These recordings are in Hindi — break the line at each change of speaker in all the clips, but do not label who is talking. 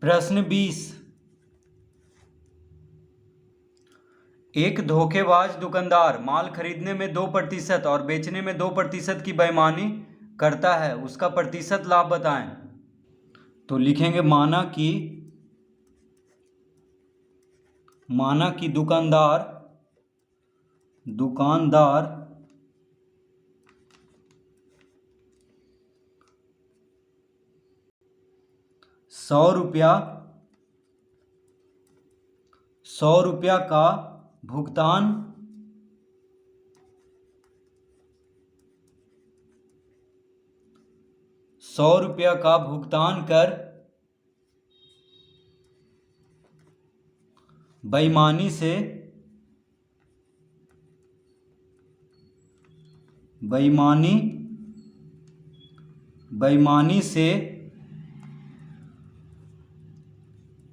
प्रश्न 20। एक धोखेबाज दुकानदार माल खरीदने में 2% और बेचने में 2% की बेईमानी करता है, उसका प्रतिशत लाभ बताएं। तो लिखेंगे माना कि दुकानदार 100 रुपया का भुगतान 100 रुपया का भुगतान कर बेईमानी से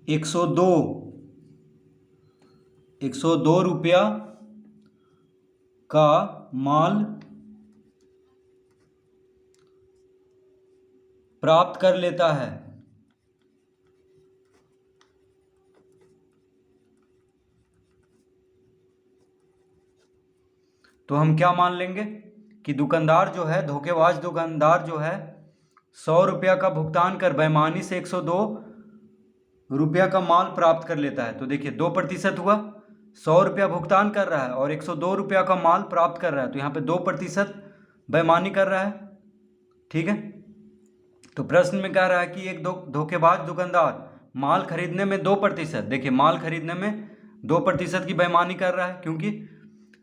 102 रुपया का माल प्राप्त कर लेता है। तो हम क्या मान लेंगे कि दुकानदार जो है, धोखेबाज दुकानदार जो है, 100 रुपया का भुगतान कर बेईमानी से 102 रुपया का माल प्राप्त कर लेता है। तो देखिए 2% हुआ, 100 रुपया भुगतान कर रहा है और 102 रुपया का माल प्राप्त कर रहा है, तो यहाँ पे 2% बेईमानी कर रहा है। ठीक है, तो प्रश्न में कह रहा है कि एक धोखेबाज दुकानदार माल खरीदने में 2%, देखिए माल खरीदने में 2% की बेईमानी कर रहा है, क्योंकि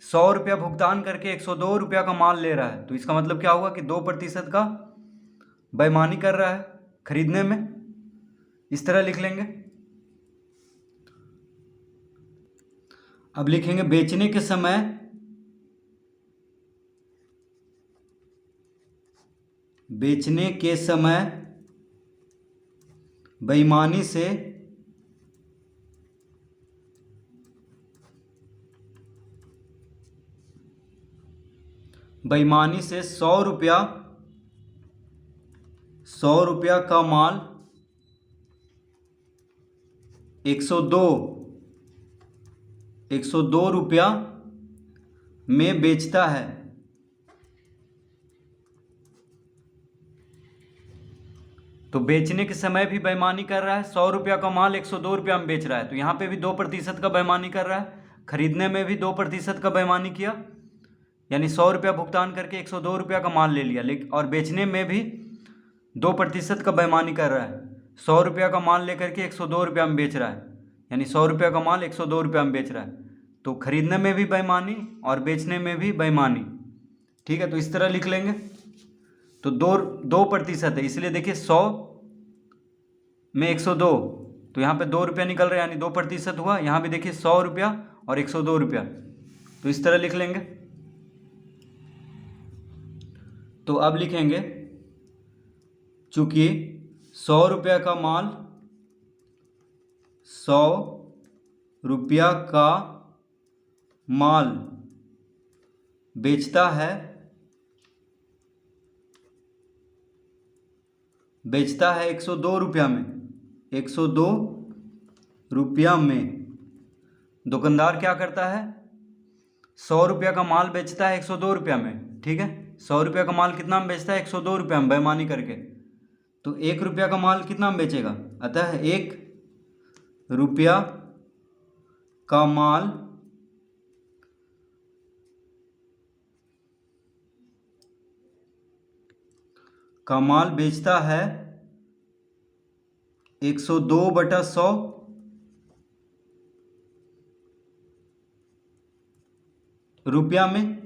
100 रुपया भुगतान करके 102 रुपया का माल ले रहा है। तो इसका मतलब क्या हुआ कि 2% का बेईमानी कर रहा है खरीदने में। इस तरह लिख लेंगे। अब लिखेंगे बेचने के समय बेईमानी से 100 रुपया का माल 102 रुपया में बेचता है। तो बेचने के समय भी बेईमानी कर रहा है, 100 रुपया का माल 102 रुपया में बेच रहा है, तो यहाँ पे भी 2% का बेईमानी कर रहा है। खरीदने में भी 2% का बेईमानी किया, यानी 100 रुपया भुगतान करके 102 रुपया का माल ले लिया, लेकिन और बेचने में भी 2% का बेईमानी कर रहा है। 100 रुपया का माल लेकर के 102 रुपया में बेच रहा है, यानी 100 रुपया का माल 102 रुपया में बेच रहा है। तो खरीदने में भी बेईमानी और बेचने में भी बेईमानी। ठीक है, तो इस तरह लिख लेंगे। तो 2% है, इसलिए देखिए 100 में 102, तो यहाँ पे 2 रुपया निकल रहा है, यानी 2% हुआ। यहाँ भी देखिए 100 रुपया और 102 रुपया, तो इस तरह लिख लेंगे। तो अब लिखेंगे चूंकि 100 रुपया का माल 100 रुपया का माल बेचता है 102 रुपया में, 102 रुपया में। दुकानदार क्या करता है, 100 रुपया का माल बेचता है 102 रुपया में। ठीक है, 100 रुपया का माल कितना में बेचता है, 102 रुपया में बेईमानी करके। तो 1 रुपया का माल कितना में बेचेगा, अतः 1 रुपया का माल बेचता है 102/100 रुपया में।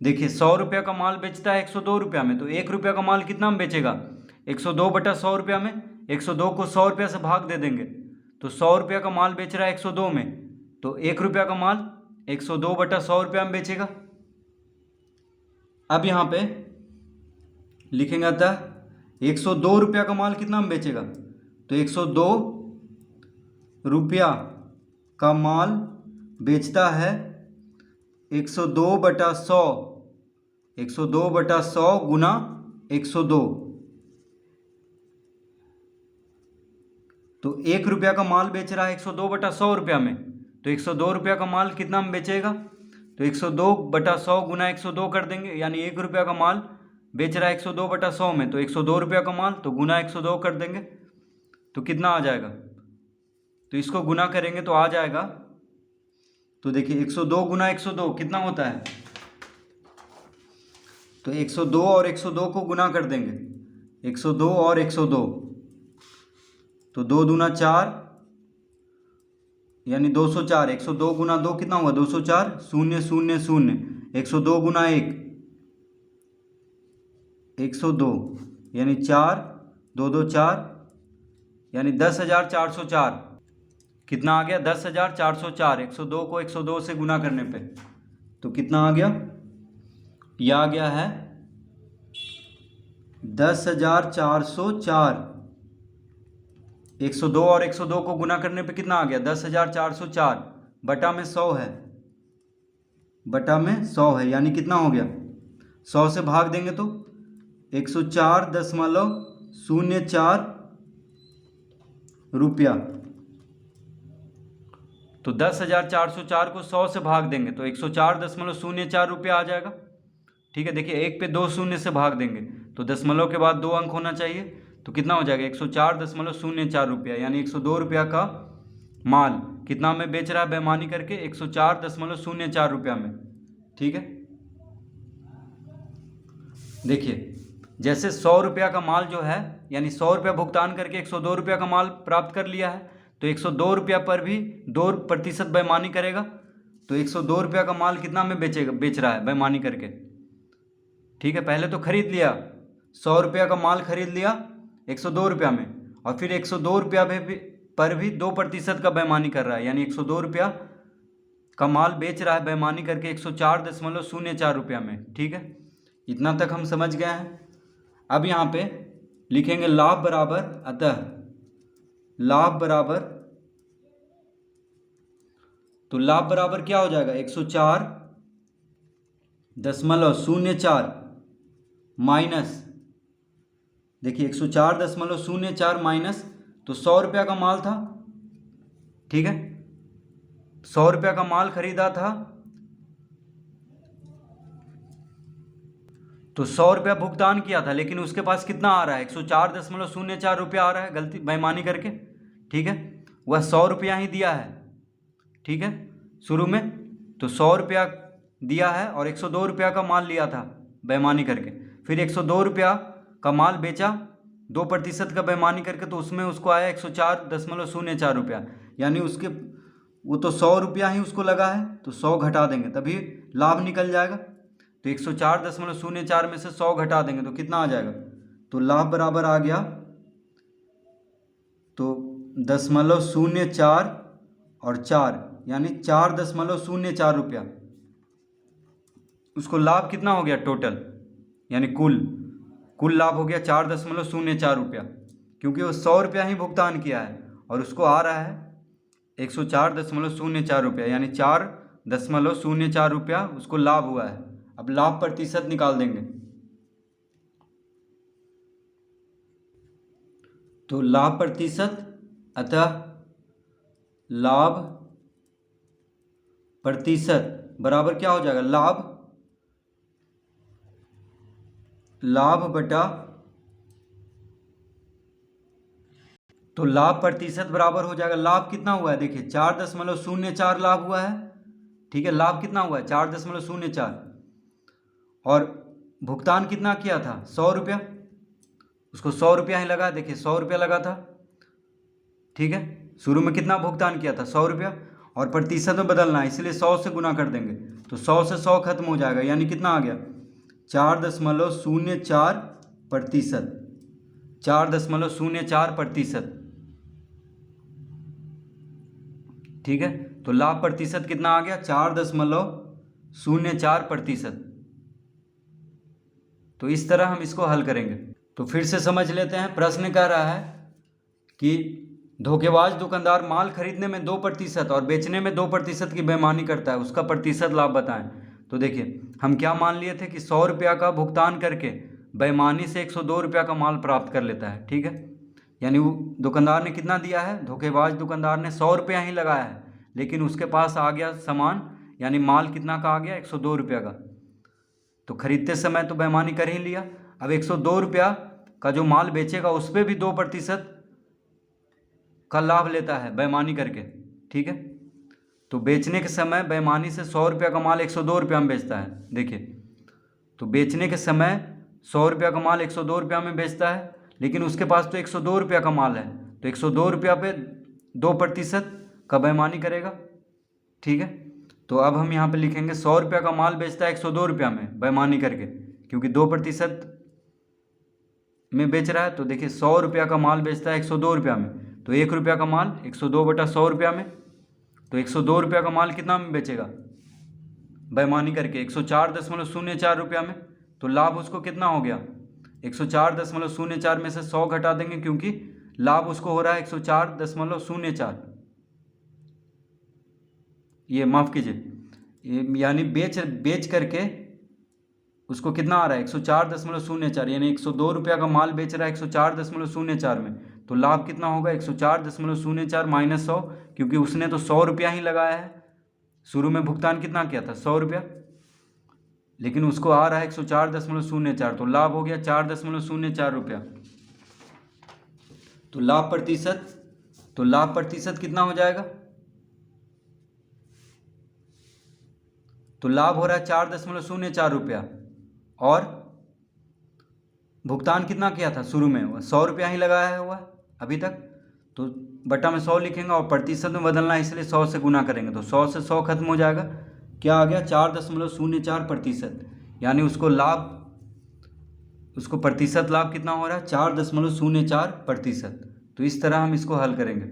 देखिए 100 रुपया का माल बेचता है 102 रुपया में, तो 1 रुपया का माल कितना में बेचेगा, 102/100 रुपया में। 102 को 100 रुपया से भाग दे देंगे, तो 100 रुपया का माल बेच रहा है 102 में, तो 1 रुपया का माल 102/100 रुपया में बेचेगा। अब यहाँ पे लिखेंगे अतः 102 रुपया का माल कितना में बेचेगा, तो 102 रुपया का माल बेचता है 102/100, 102/100 गुना 102, तो 1 रुपया का माल बेच रहा है 102/100 रुपया में, तो 102 रुपया का माल कितना में बेचेगा, तो 102/100 गुना 102 कर देंगे, यानी 1 रुपया का माल बेच रहा है 102/100 में, तो 102 रुपया का माल, तो गुना 102 कर देंगे, तो कितना आ जाएगा, तो इसको गुना करेंगे तो आ जाएगा, तो देखिए 102 गुना 102 कितना होता है, तो 102 और 102 को गुना कर देंगे, 102 और 102, तो 2 दूना 4 यानी 204, 102 गुना 2 कितना हुआ 204, 0 0 0, 102 गुना 1 102 यानी 4, 2 2 4 यानी 10,404, कितना आ गया 10,404, 102 को 102 से गुना करने पे, तो कितना आ गया, यह आ गया है 10,404, 102 और 102 को गुना करने पे कितना आ गया 10,404, बटा में 100 है, बटा में 100 है, यानी कितना हो गया 100 से भाग देंगे तो 104.04 रुपया, तो 10,404 को 100 से भाग देंगे तो 104.04 रुपया आ जाएगा। ठीक है, देखिए 1 पे 2 शून्य से भाग देंगे तो दशमलव के बाद 2 अंक होना चाहिए, तो कितना हो जाएगा 104.04 रुपया, यानी 102 रुपया का माल कितना में बेच रहा है बेईमानी करके 104.04 रुपया में। ठीक है, देखिए जैसे 100 रुपया का माल जो है, यानी 100 रुपया भुगतान करके 102 रुपया का माल प्राप्त कर लिया है, तो 102 रुपया पर भी 2% बेईमानी करेगा, तो 102 रुपया का माल कितना में बेच रहा है बेईमानी करके। ठीक है, पहले तो खरीद लिया 100 रुपया का माल खरीद लिया 102 रुपया में, और फिर 102 रुपया पर भी 2% का बेईमानी कर रहा है, यानी 102 रुपया का माल बेच रहा है बेईमानी करके 104.04 रुपया में। ठीक है, इतना तक हम समझ गए हैं। अब यहाँ पे लिखेंगे लाभ बराबर, अतः लाभ बराबर, तो लाभ बराबर क्या हो जाएगा 104.04 माइनस, देखिए 104.04 माइनस, तो 100 रुपया का माल था। ठीक है, 100 रुपया का माल खरीदा था, तो 100 रुपया भुगतान किया था, लेकिन उसके पास कितना आ रहा है 104.04 रुपया आ रहा है गलती बेईमानी करके। ठीक है, वह 100 रुपया ही दिया है। ठीक है, शुरू में तो 100 रुपया दिया है और 102 रुपया का माल लिया था बेईमानी करके, फिर 102 रुपया का माल बेचा 2% का बेईमानी करके, तो उसमें उसको आया 104.04 रुपया, यानी उसके वो तो 100 रुपया ही उसको लगा है, तो 100 घटा देंगे तभी लाभ निकल जाएगा, तो 104.04 में से 100 घटा देंगे तो कितना आ जाएगा, तो लाभ बराबर आ गया तो 0.04 और 4 यानी 4.04 रुपया, उसको लाभ कितना हो गया टोटल, यानी कुल लाभ हो गया 4.04 रुपया, क्योंकि वो 100 रुपया ही भुगतान किया है और उसको आ रहा है 104.04 रुपया, यानी 4.04 रुपया उसको लाभ हुआ है। अब लाभ प्रतिशत निकाल देंगे, तो लाभ प्रतिशत, अतः लाभ प्रतिशत बराबर क्या हो जाएगा, लाभ बटा, तो लाभ प्रतिशत बराबर हो जाएगा, लाभ कितना हुआ है देखिए 4.04 लाभ हुआ है। ठीक है, लाभ कितना हुआ है 4.04, और भुगतान कितना किया था 100 रुपया, उसको 100 रुपया ही लगा, देखिए 100 रुपया लगा था। ठीक है, शुरू में कितना भुगतान किया था 100 रुपया, और प्रतिशत में बदलना है इसलिए 100 से गुना कर देंगे, तो 100 से 100 खत्म हो जाएगा, यानी कितना आ गया 4.04%, 4.04%। ठीक है, तो लाभ प्रतिशत कितना आ गया 4.04%। तो इस तरह हम इसको हल करेंगे। तो फिर से समझ लेते हैं, प्रश्न कह रहा है कि धोखेबाज दुकानदार माल खरीदने में 2% और बेचने में 2% की बेईमानी करता है, उसका प्रतिशत लाभ बताएं। तो देखिए हम क्या मान लिए थे कि 100 रुपया का भुगतान करके बेईमानी से 102 रुपया का माल प्राप्त कर लेता है। ठीक है, यानी वो दुकानदार ने कितना दिया है, धोखेबाज दुकानदार ने 100 रुपया ही लगाया है, लेकिन उसके पास आ गया सामान, यानी माल कितना का आ गया, 102 रुपया का। तो खरीदते समय तो बेईमानी कर ही लिया। अब 102 रुपया का जो माल बेचेगा उस पर भी 2% का लाभ लेता है बेईमानी करके, ठीक है। तो बेचने के समय बेईमानी से 100 रुपया का माल 102 रुपया में बेचता है। देखिए, तो बेचने के समय 100 रुपया का माल 102 रुपया में बेचता है, लेकिन उसके पास तो 102 रुपया का माल है, तो 102 रुपया पे 2% का बेईमानी करेगा, ठीक है। तो अब हम यहाँ पे लिखेंगे 100 रुपया का माल बेचता है 102 रुपया में बेईमानी करके, क्योंकि 2% में बेच रहा है। तो देखिए 100 रुपया का माल बेचता है 102 रुपया में, तो 1 रुपया का माल 102/100 रुपया में, तो 102 रुपया का माल कितना में बेचेगा बेईमानी करके, 104.04 रुपया में। तो लाभ उसको कितना हो गया, 104.04 में से 100 घटा देंगे, क्योंकि लाभ उसको हो रहा है 104.04। ये माफ़ कीजिए, यानी बेच करके उसको कितना आ रहा है 104.04, यानी 102 रुपया का माल बेच रहा है 104.04 में। तो लाभ कितना होगा 104.04 माइनस 100, क्योंकि उसने तो 100 रुपया ही लगाया है, शुरू में भुगतान कितना किया था 100 रुपया, लेकिन उसको आ रहा है 104.04, तो लाभ हो गया 4.04 रुपया। तो लाभ प्रतिशत कितना हो जाएगा, तो लाभ हो रहा है 4.04 रुपया, और भुगतान कितना किया था शुरू में, 100 रुपया ही लगाया हुआ अभी तक, तो बटा में 100 लिखेंगे और प्रतिशत में बदलना है, इसलिए 100 से गुना करेंगे, तो 100 से 100 खत्म हो जाएगा। क्या आ गया 4.04%, यानी उसको प्रतिशत लाभ कितना हो रहा है 4.04%। तो इस तरह हम इसको हल करेंगे।